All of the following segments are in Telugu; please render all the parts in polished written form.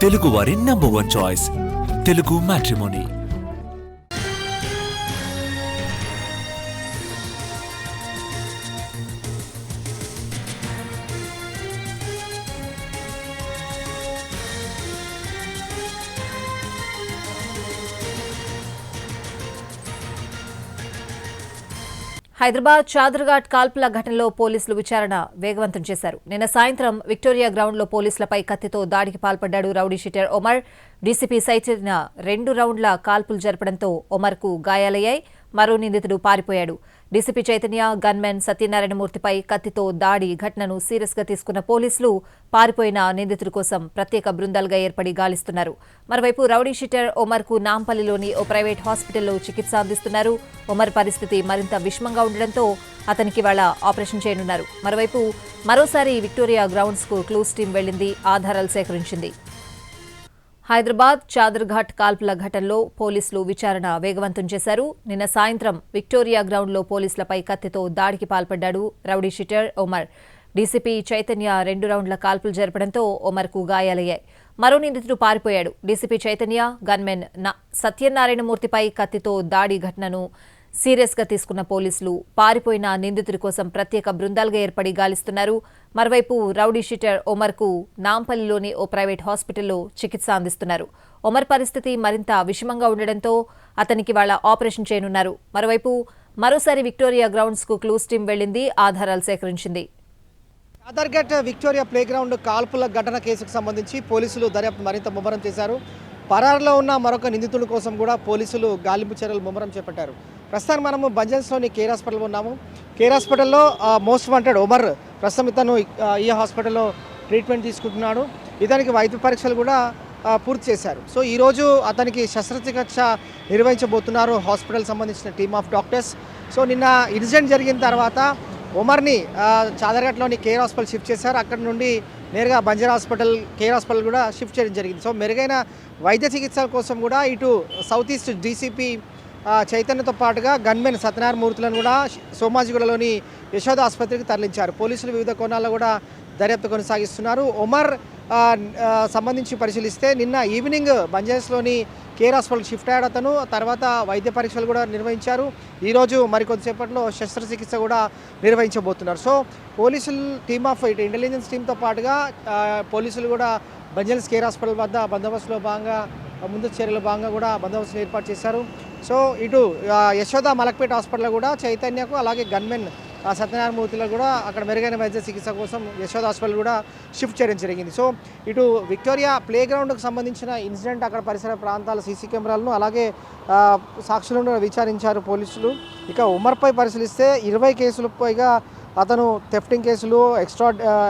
తెలుగువారి #1 చాయిస్ తెలుగు మ్యాట్రిమోనీ. హైదరాబాద్ చాదర్ఘాట్ కాల్పుల ఘటనలో పోలీసులు విచారణ వేగవంతం చేశారు. నిన్న సాయంత్రం విక్టోరియా గ్రౌండ్లో పోలీసులపై కత్తితో దాడికి పాల్పడ్డాడు రౌడీ షీటర్ ఒమర్. డీసీపీ సైచిన 2 రౌండ్ల కాల్పులు జరపడంతో ఒమర్కు గాయాలయ్యాయి. మరో నిందితుడు పారిపోయాడు. డీసీపీ చైతన్య, గన్మెన్ సత్యనారాయణమూర్తిపై కత్తితో దాడి ఘటనను సీరియస్గా తీసుకున్న పోలీసులు పారిపోయిన నిందితుడి కోసం ప్రత్యేక బృందాలుగా ఏర్పడి గాలిస్తున్నారు. మరోవైపు రౌడీ షీటర్ ఒమర్కు నాంపల్లిలోని ఓ ప్రైవేట్ హాస్పిటల్లో చికిత్స అందిస్తున్నారు. ఒమర్ పరిస్థితి మరింత విషమంగా ఉండడంతో అతనికి ఇవాళ ఆపరేషన్ చేయనున్నారు. మరోవైపు మరోసారి విక్టోరియా గ్రౌండ్స్కు క్లూస్ టీం వెళ్లింది, ఆధారాలు సేకరించింది. హైదరాబాద్ చాదర్ఘాట్ కాల్పుల ఘటనలో పోలీసులు విచారణ వేగవంతం చేశారు. నిన్న సాయంత్రం విక్టోరియా గ్రౌండ్లో పోలీసులపై కత్తితో దాడికి పాల్పడ్డాడు rowdy sheeter Omar. DCP Chaitanya 2 రౌండ్ల కాల్పులు జరపడంతో ఒమర్కు గాయాలయ్యాయి. మరో నిందితుడు పారిపోయాడు. డీసీపీ చైతన్య, గన్మెన్ సత్యనారాయణమూర్తిపై కత్తితో దాడి ఘటనను సీరియస్గా తీసుకున్న పోలీసులు పారిపోయిన నిందితుడి కోసం ప్రత్యేక బృందాలుగా ఏర్పడి గాలిస్తున్నారు. మరోవైపు రౌడీ షీటర్ ఒమర్కు నాంపల్లిలోని ఓ ప్రైవేట్ హాస్పిటల్లో చికిత్స అందిస్తున్నారు. ఒమర్ పరిస్థితి మరింత విషమంగా ఉండడంతో అతనికి వాళ్ళ ఆపరేషన్ చేయనున్నారు. మరోవైపు మరోసారి విక్టోరియా గ్రౌండ్స్కు క్లూస్ టీం వెళ్లింది, ఆధారాలు సేకరించింది. చాదర్ఘాట్ విక్టోరియా ప్లేగ్రౌండ్ కాల్పుల ఘటన కేసుకు సంబంధించి పోలీసులు దర్యాప్తు మరింత ముమ్మరం చేశారు. పరారులో ఉన్న మరొక నిందితుడి కోసం కూడా పోలీసులు గాలింపు చర్యలు ముమ్మరం చేపట్టారు. ప్రస్తుతం మనము బంజారాస్లోని కేర్ హాస్పిటల్లో ఉన్నాము. కేర్ హాస్పిటల్లో మోస్ట్ వాంటెడ్ ఒమర్ ప్రస్తుతం ఇతను ఈ హాస్పిటల్లో ట్రీట్మెంట్ తీసుకుంటున్నాడు. ఇతనికి వైద్య పరీక్షలు కూడా పూర్తి చేశారు. సో ఈరోజు అతనికి శస్త్రచికిత్స నిర్వహించబోతున్నారు హాస్పిటల్ సంబంధించిన టీమ్ ఆఫ్ డాక్టర్స్. సో నిన్న ఇన్సిడెంట్ జరిగిన తర్వాత ఒమర్ని చాదర్ఘాట్లోని కేర్ హాస్పిటల్ షిఫ్ట్ చేశారు. అక్కడ నుండి నేరుగా బంజారా హాస్పిటల్, కేర్ హాస్పిటల్ కూడా షిఫ్ట్ చేయడం జరిగింది. సో మెరుగైన వైద్య చికిత్సల కోసం కూడా ఇటు సౌత్ ఈస్ట్ డీసీపీ చైతన్యతో పాటుగా గన్మెన్ సత్యనారాయణమూర్తులను కూడా సోమాజిగూడలోని యశోద ఆసుపత్రికి తరలించారు. పోలీసులు వివిధ కోణాల్లో కూడా దర్యాప్తు కొనసాగిస్తున్నారు. ఒమర్ సంబంధించి పరిశీలిస్తే నిన్న ఈవినింగ్ బంజారాస్లోని కేర్ హాస్పిటల్ షిఫ్ట్ అయ్యాడు అతను. తర్వాత వైద్య పరీక్షలు కూడా నిర్వహించారు. ఈరోజు మరికొద్దిసేపట్లో శస్త్రచికిత్స కూడా నిర్వహించబోతున్నారు. సో పోలీసులు టీమ్ ఆఫ్ ఇటు ఇంటెలిజెన్స్ టీంతో పాటుగా పోలీసులు కూడా బంజారాస్ కేర్ హాస్పిటల్ వద్ద బందోబస్తులో భాగంగా ముందు చర్యల భాగంగా కూడా బందోబస్తులు ఏర్పాటు చేశారు. సో ఇటు యశోద మలక్పేట హాస్పిటల్లో కూడా చైతన్యకు అలాగే గన్మెన్ సత్యనారాయణమూర్తిలో కూడా అక్కడ మెరుగైన వైద్య చికిత్స కోసం యశోద హాస్పిటల్ కూడా షిఫ్ట్ చేయడం జరిగింది. సో ఇటు విక్టోరియా ప్లేగ్రౌండ్కు సంబంధించిన ఇన్సిడెంట్, అక్కడ పరిసర ప్రాంతాల సీసీ కెమెరాలను అలాగే సాక్షులను విచారించారు పోలీసులు. ఇక ఉమర్పై పరిశీలిస్తే 20 కేసులు పైగా అతను థెఫ్టింగ్ కేసులు,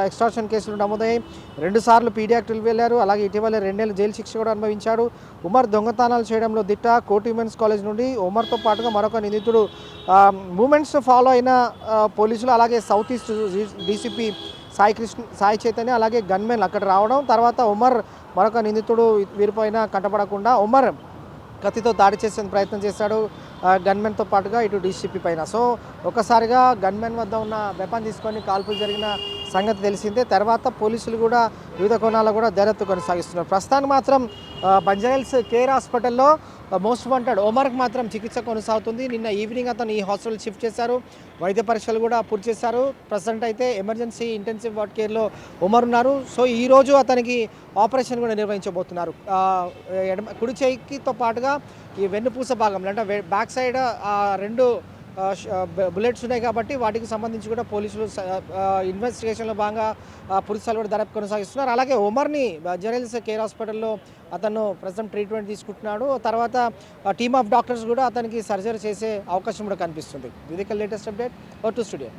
ఎక్స్టార్షన్ కేసులు నమోదయ్యాయి. 2 సార్లు పీడీ యాక్టులు వెళ్ళారు. అలాగే ఇటీవల 2 ఏళ్ల జైలు శిక్ష కూడా అనుభవించాడు. ఉమర్ దొంగతనాలు చేయడంలో దిట్ట. కోటి ఉమెన్స్ కాలేజ్ నుండి ఉమర్తో పాటుగా మరొక నిందితుడు మూమెంట్స్ ఫాలో అయిన పోలీసులు అలాగే south east DCP Sai Chaitanya అలాగే గన్మెన్ అక్కడ రావడం, తర్వాత ఉమర్ మరొక నిందితుడు వీరిపైన కంటపడకుండా ఉమర్ కత్తితో దాడి చేసే ప్రయత్నం చేశాడు గన్మెన్తో పాటుగా ఇటు డీసీపీ పైన. సో ఒకసారిగా గన్మెన్ వద్ద ఉన్న వెపన్ తీసుకొని కాల్పులు జరిగిన సంగతి తెలిసిందే. తర్వాత పోలీసులు కూడా వివిధ కోణాల్లో కూడా దర్యాప్తు కొనసాగిస్తున్నారు. ప్రస్తుతానికి మాత్రం బంజారాస్ కేర్ హాస్పిటల్లో మోస్ట్ వాంటెడ్ ఒమర్కి మాత్రం చికిత్స కొనసాగుతుంది. నిన్న ఈవినింగ్ అతను ఈ హాస్పిటల్ షిఫ్ట్ చేశారు. వైద్య పరీక్షలు కూడా పూర్తి చేశారు. ప్రజెంట్ అయితే ఎమర్జెన్సీ ఇంటెన్సివ్ వార్డ్ కేర్లో ఒమర్ ఉన్నారు. సో ఈరోజు అతనికి ఆపరేషన్ కూడా నిర్వహించబోతున్నారు. కుడి చేయితో పాటుగా ఈ వెన్నుపూస భాగంలో అంటే బ్యాక్ సైడ్ 2 బుల్లెట్స్ ఉన్నాయి కాబట్టి వాటికి సంబంధించి కూడా పోలీసులు ఇన్వెస్టిగేషన్లో భాగంగా పురుషాలు కూడా దర్యాప్తు కొనసాగిస్తున్నారు. అలాగే ఒమర్ని బంజారాస్ కేర్ హాస్పిటల్లో అతను ప్రస్తుతం ట్రీట్మెంట్ తీసుకుంటున్నాడు. తర్వాత టీమ్ ఆఫ్ డాక్టర్స్ కూడా అతనికి సర్జరీ చేసే అవకాశం కూడా కనిపిస్తుంది. ఇది లేటెస్ట్ అప్డేట్. To studio.